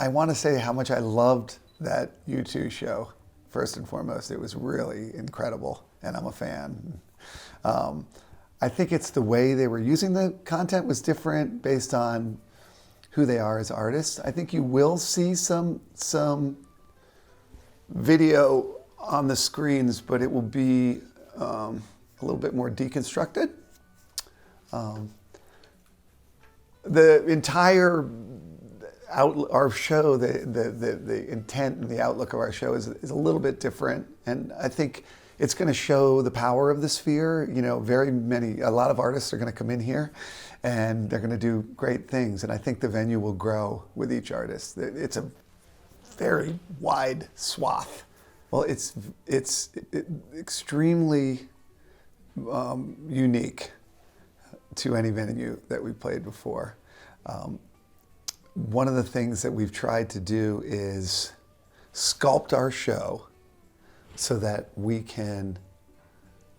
I want to say how much I loved that U2 show. First and foremost, it was really incredible, and I'm a fan. I think it's the way they were using the content was different based on who they are as artists. I think you will see some video on the screens, but it will be a little bit more deconstructed. The entire our show, the intent and the outlook of our show is a little bit different, and I think it's going to show the power of the Sphere. You know, a lot of artists are going to come in here, and they're going to do great things, and I think the venue will grow with each artist. It's a very wide swath. Well, it's extremely unique to any venue that we've played before. One of the things that we've tried to do is sculpt our show so that we can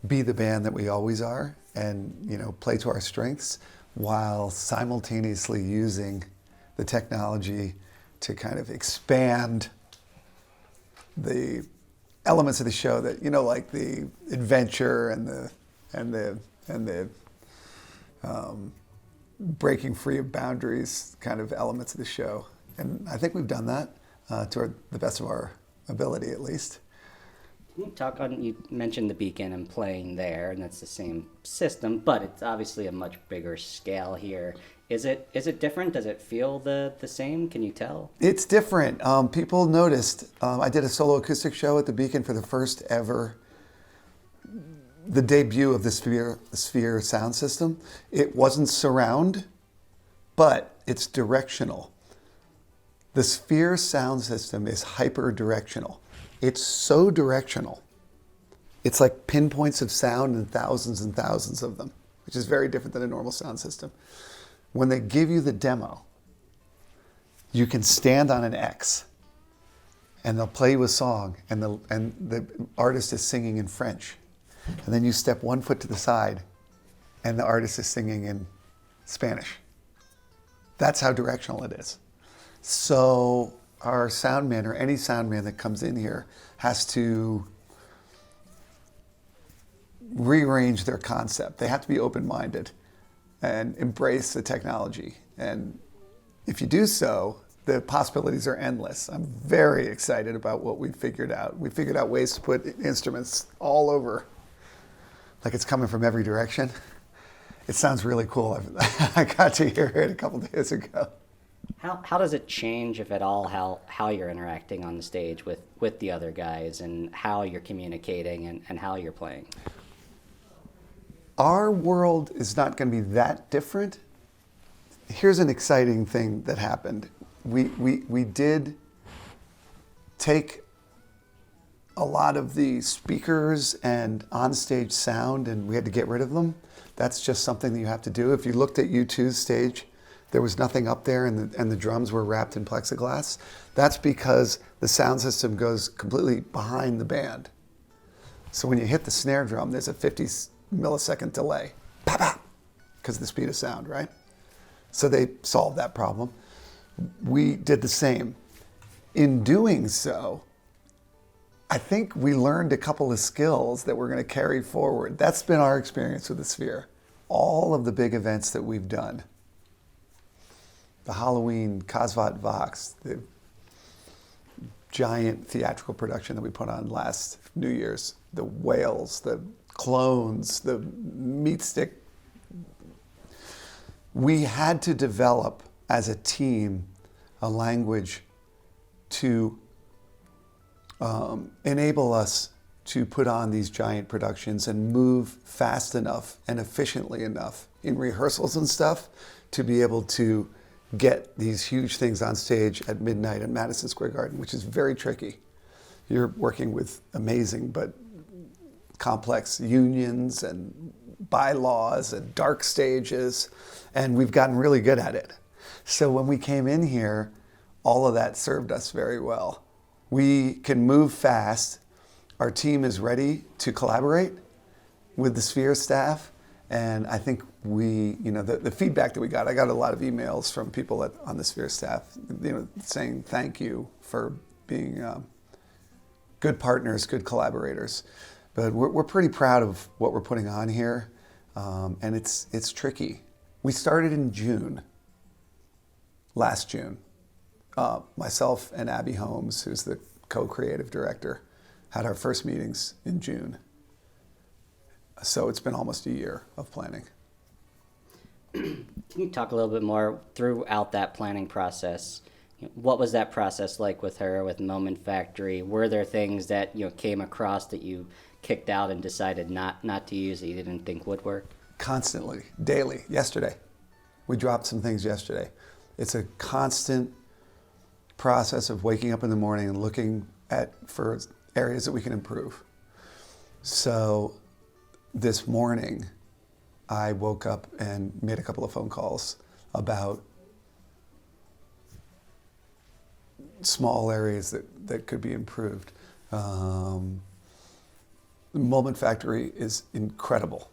be the band that we always are and, you know, play to our strengths while simultaneously using the technology to kind of expand the elements of the show that, you know, like the adventure and the breaking free of boundaries kind of elements of the show. And I think we've done that to the best of our ability, at least. You mentioned the Beacon and playing there, and that's the same system, but it's obviously a much bigger scale here. Is it different? Does it feel the same? Can you tell? It's different. People noticed. I did a solo acoustic show at the Beacon for the first ever, the debut of the Sphere sound system. It wasn't surround, but it's directional. The Sphere sound system is hyper-directional. It's so directional. It's like pinpoints of sound and thousands of them, which is very different than a normal sound system. When they give you the demo, you can stand on an X and they'll play you a song and the artist is singing in French. And then you step 1 foot to the side and the artist is singing in Spanish. That's how directional it is. So our sound man or any sound man that comes in here has to rearrange their concept. They have to be open-minded and embrace the technology. And if you do so, the possibilities are endless. I'm very excited about what we've figured out. We figured out ways to put instruments all over, like it's coming from every direction. It sounds really cool. I got to hear it a couple days ago. How does it change, if at all, how you're interacting on the stage with the other guys and how you're communicating and how you're playing? Our world is not going to be that different. Here's an exciting thing that happened. We did take a lot of the speakers and onstage sound and we had to get rid of them. That's just something that you have to do. If you looked at U2's stage, there was nothing up there and the drums were wrapped in plexiglass. That's because the sound system goes completely behind the band. So when you hit the snare drum, there's a 50 millisecond delay, because of the speed of sound, right? So they solved that problem. We did the same. In doing so, I think we learned a couple of skills that we're going to carry forward. That's been our experience with the Sphere. All of the big events that we've done, the Halloween Kasvat Vox, the giant theatrical production that we put on last New Year's, the whales, the clones, the meat stick. We had to develop as a team a language to enable us to put on these giant productions and move fast enough and efficiently enough in rehearsals and stuff to be able to get these huge things on stage at midnight at Madison Square Garden, which is very tricky. You're working with amazing but complex unions and bylaws and dark stages, and we've gotten really good at it. So when we came in here, all of that served us very well. We can move fast. Our team is ready to collaborate with the Sphere staff, and I think the feedback that we got, I got a lot of emails from people on the Sphere staff, saying thank you for being good partners, good collaborators. But we're pretty proud of what we're putting on here, and it's tricky. We started in June, last June. Myself and Abby Holmes, who's the co-creative director, had our first meetings in June. So it's been almost a year of planning. Can you talk a little bit more throughout that planning process? What was that process like with her, with Moment Factory? Were there things that came across that you kicked out and decided not to use that you didn't think would work? Constantly, daily. Yesterday, we dropped some things yesterday. It's a constant process of waking up in the morning and looking for areas that we can improve. So this morning, I woke up and made a couple of phone calls about small areas that could be improved. Moment Factory is incredible.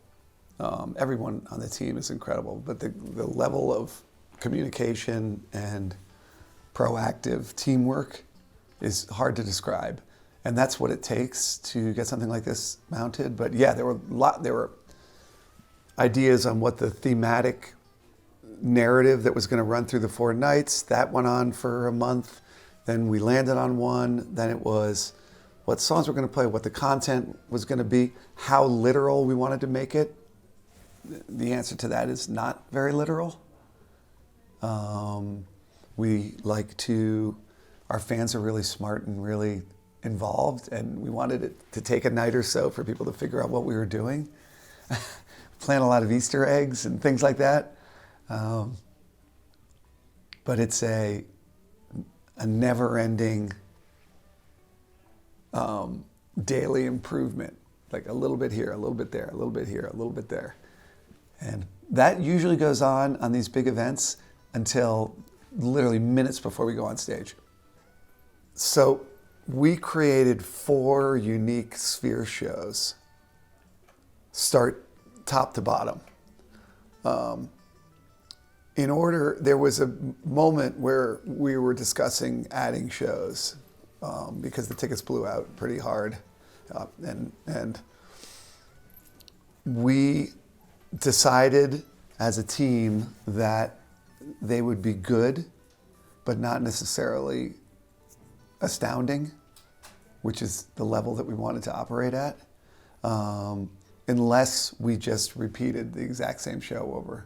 Everyone on the team is incredible, but the level of communication and proactive teamwork is hard to describe. And that's what it takes to get something like this mounted. But yeah, there were ideas on what the thematic narrative that was going to run through the 4 nights. That went on for a month. Then we landed on one. Then it was what songs we're going to play, what the content was going to be, how literal we wanted to make it. The answer to that is not very literal. Our fans are really smart and really involved, and we wanted it to take a night or so for people to figure out what we were doing. Plant a lot of Easter eggs and things like that. But it's a never-ending daily improvement, like a little bit here, a little bit there, a little bit here, a little bit there. And that usually goes on these big events until literally minutes before we go on stage. So we created 4 unique Sphere shows, start top to bottom. There was a moment where we were discussing adding shows because the tickets blew out pretty hard. And we decided as a team that they would be good, but not necessarily astounding, which is the level that we wanted to operate at, unless we just repeated the exact same show over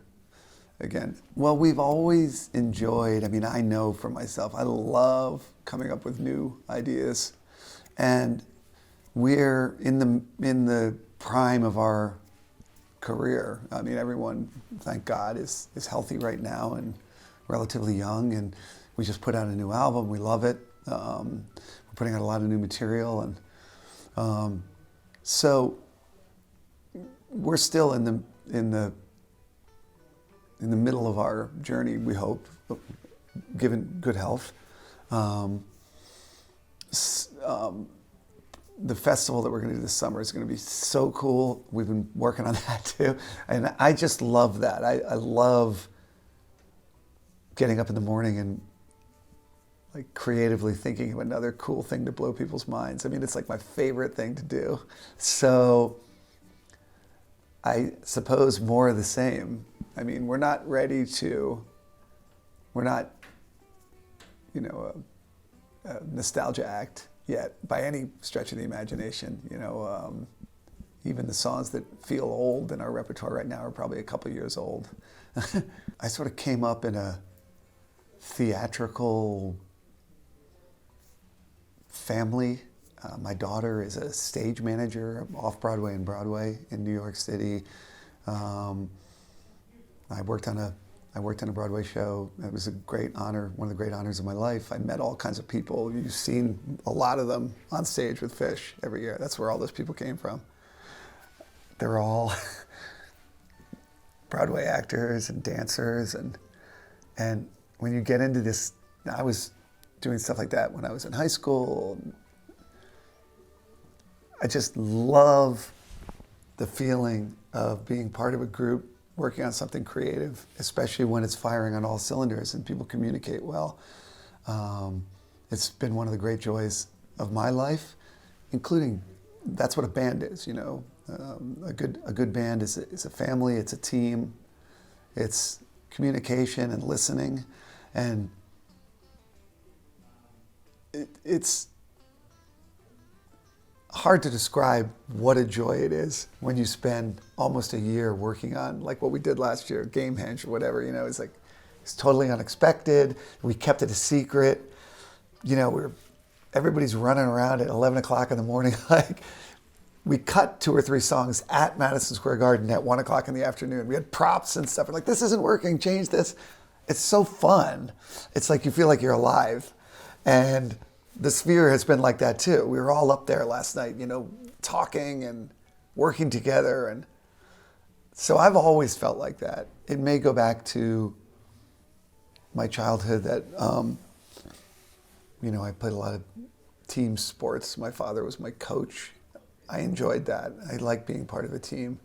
again. Well, we've always enjoyed, I know for myself, I love coming up with new ideas, and we're in the prime of our career. Everyone, thank God, is healthy right now and relatively young, and we just put out a new album. We love it. We're putting out a lot of new material, and so we're still in the middle of our journey, we hope, given good health. The festival that we're going to do this summer is going to be so cool. We've been working on that too. And I just love that. I love getting up in the morning and like creatively thinking of another cool thing to blow people's minds. It's like my favorite thing to do. So I suppose more of the same. We're not ready to, we're not, a nostalgia act yet by any stretch of the imagination. Even the songs that feel old in our repertoire right now are probably a couple years old. I sort of came up in a theatrical family. My daughter is a stage manager off-Broadway and Broadway in New York City. I worked on a Broadway show. It was a great honor, one of the great honors of my life. I met all kinds of people. You've seen a lot of them on stage with Phish every year. That's where all those people came from. They're all Broadway actors and dancers, and when you get into this, I was doing stuff like that when I was in high school. I just love the feeling of being part of a group working on something creative, especially when it's firing on all cylinders and people communicate well. It's been one of the great joys of my life, including that's what a band is. You know, a good band is a family. It's a team. It's communication and listening, and it's hard to describe what a joy it is when you spend almost a year working on, like what we did last year, Gamehenge or whatever. You know, it's totally unexpected. We kept it a secret. You know, everybody's running around at 11 o'clock in the morning. Like, we cut 2 or 3 songs at Madison Square Garden at 1 o'clock in the afternoon. We had props and stuff. We're like, this isn't working, change this. It's so fun. It's like you feel like you're alive. And the Sphere has been like that too. We were all up there last night, you know, talking and working together. And so I've always felt like that. It may go back to my childhood that, you know, I played a lot of team sports. My father was my coach. I enjoyed that. I like being part of a team.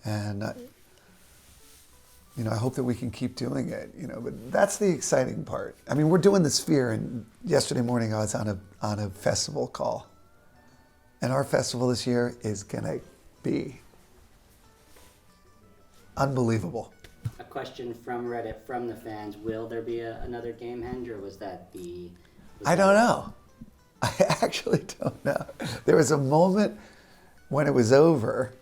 And, you know, I hope that we can keep doing it, you know, but that's the exciting part. I mean, we're doing the Sphere, and yesterday morning I was on a festival call. And our festival this year is gonna be unbelievable. A question from Reddit, from the fans: will there be another Gamehenge, or was that the? I don't know. I actually don't know. There was a moment when it was over.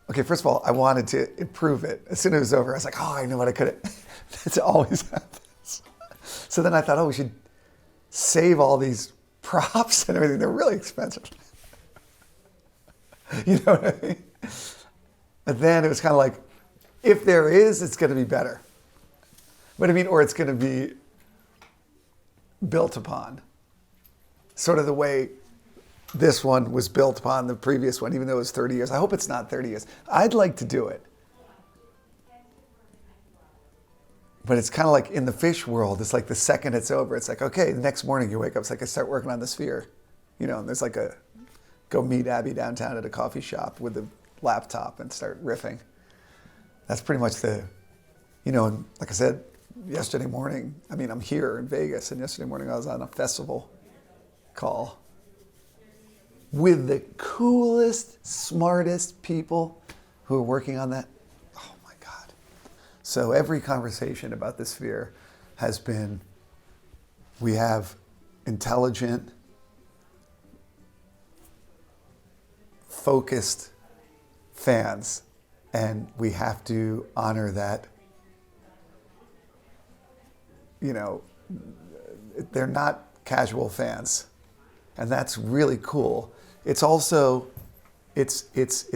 Okay, first of all, I wanted to improve it. As soon as it was over, I was like, oh, I know what I could have. It always happens. So then I thought, oh, we should save all these props and everything. They're really expensive. You know what I mean? But then it was kind of like, if there is, it's going to be better. What I mean, or it's going to be built upon. Sort of the way this one was built upon the previous one, even though it was 30 years. I hope it's not 30 years. I'd like to do it. But it's kind of like in the Phish world, it's like the second it's over, it's like, okay, the next morning you wake up, it's like I start working on the Sphere. You know, and there's like go meet Abby downtown at a coffee shop with a laptop and start riffing. That's pretty much you know, and like I said, yesterday morning, I mean, I'm here in Vegas, and yesterday morning I was on a festival call with the coolest, smartest people who are working on that. Oh my God. So every conversation about the Sphere has been, we have intelligent, focused fans, and we have to honor that. You know, they're not casual fans, and that's really cool. It's also, it's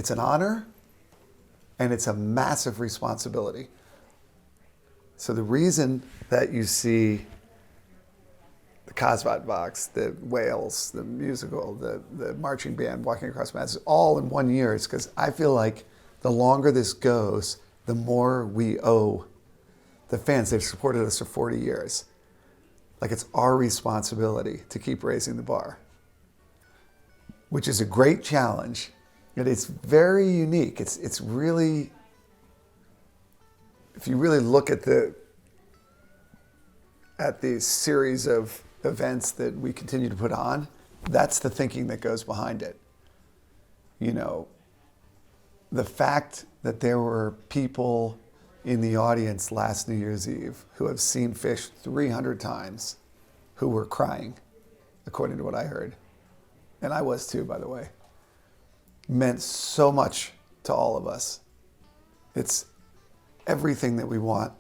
an honor, and it's a massive responsibility. So the reason that you see the Cosmot Box, the Whales, the musical, the marching band walking across Madison, all in 1 year, is because I feel like the longer this goes, the more we owe the fans. They've supported us for 40 years. Like, it's our responsibility to keep raising the bar, which is a great challenge. And it's very unique. It's really, if you really look at the series of events that we continue to put on, that's the thinking that goes behind it. You know, the fact that there were people in the audience last New Year's Eve who have seen Phish 300 times who were crying, according to what I heard. And I was too, by the way. Meant so much to all of us. It's everything that we want,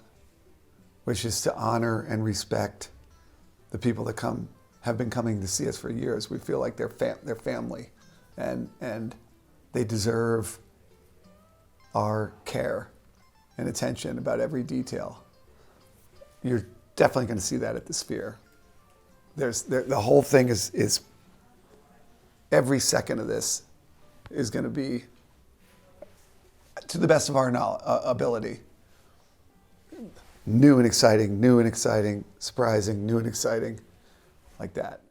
which is to honor and respect the people that have been coming to see us for years. We feel like they're family, and they deserve our care and attention about every detail. You're definitely going to see that at the Sphere. The whole thing is every second of this is going to be, to the best of our ability, new and exciting, surprising, new and exciting, like that.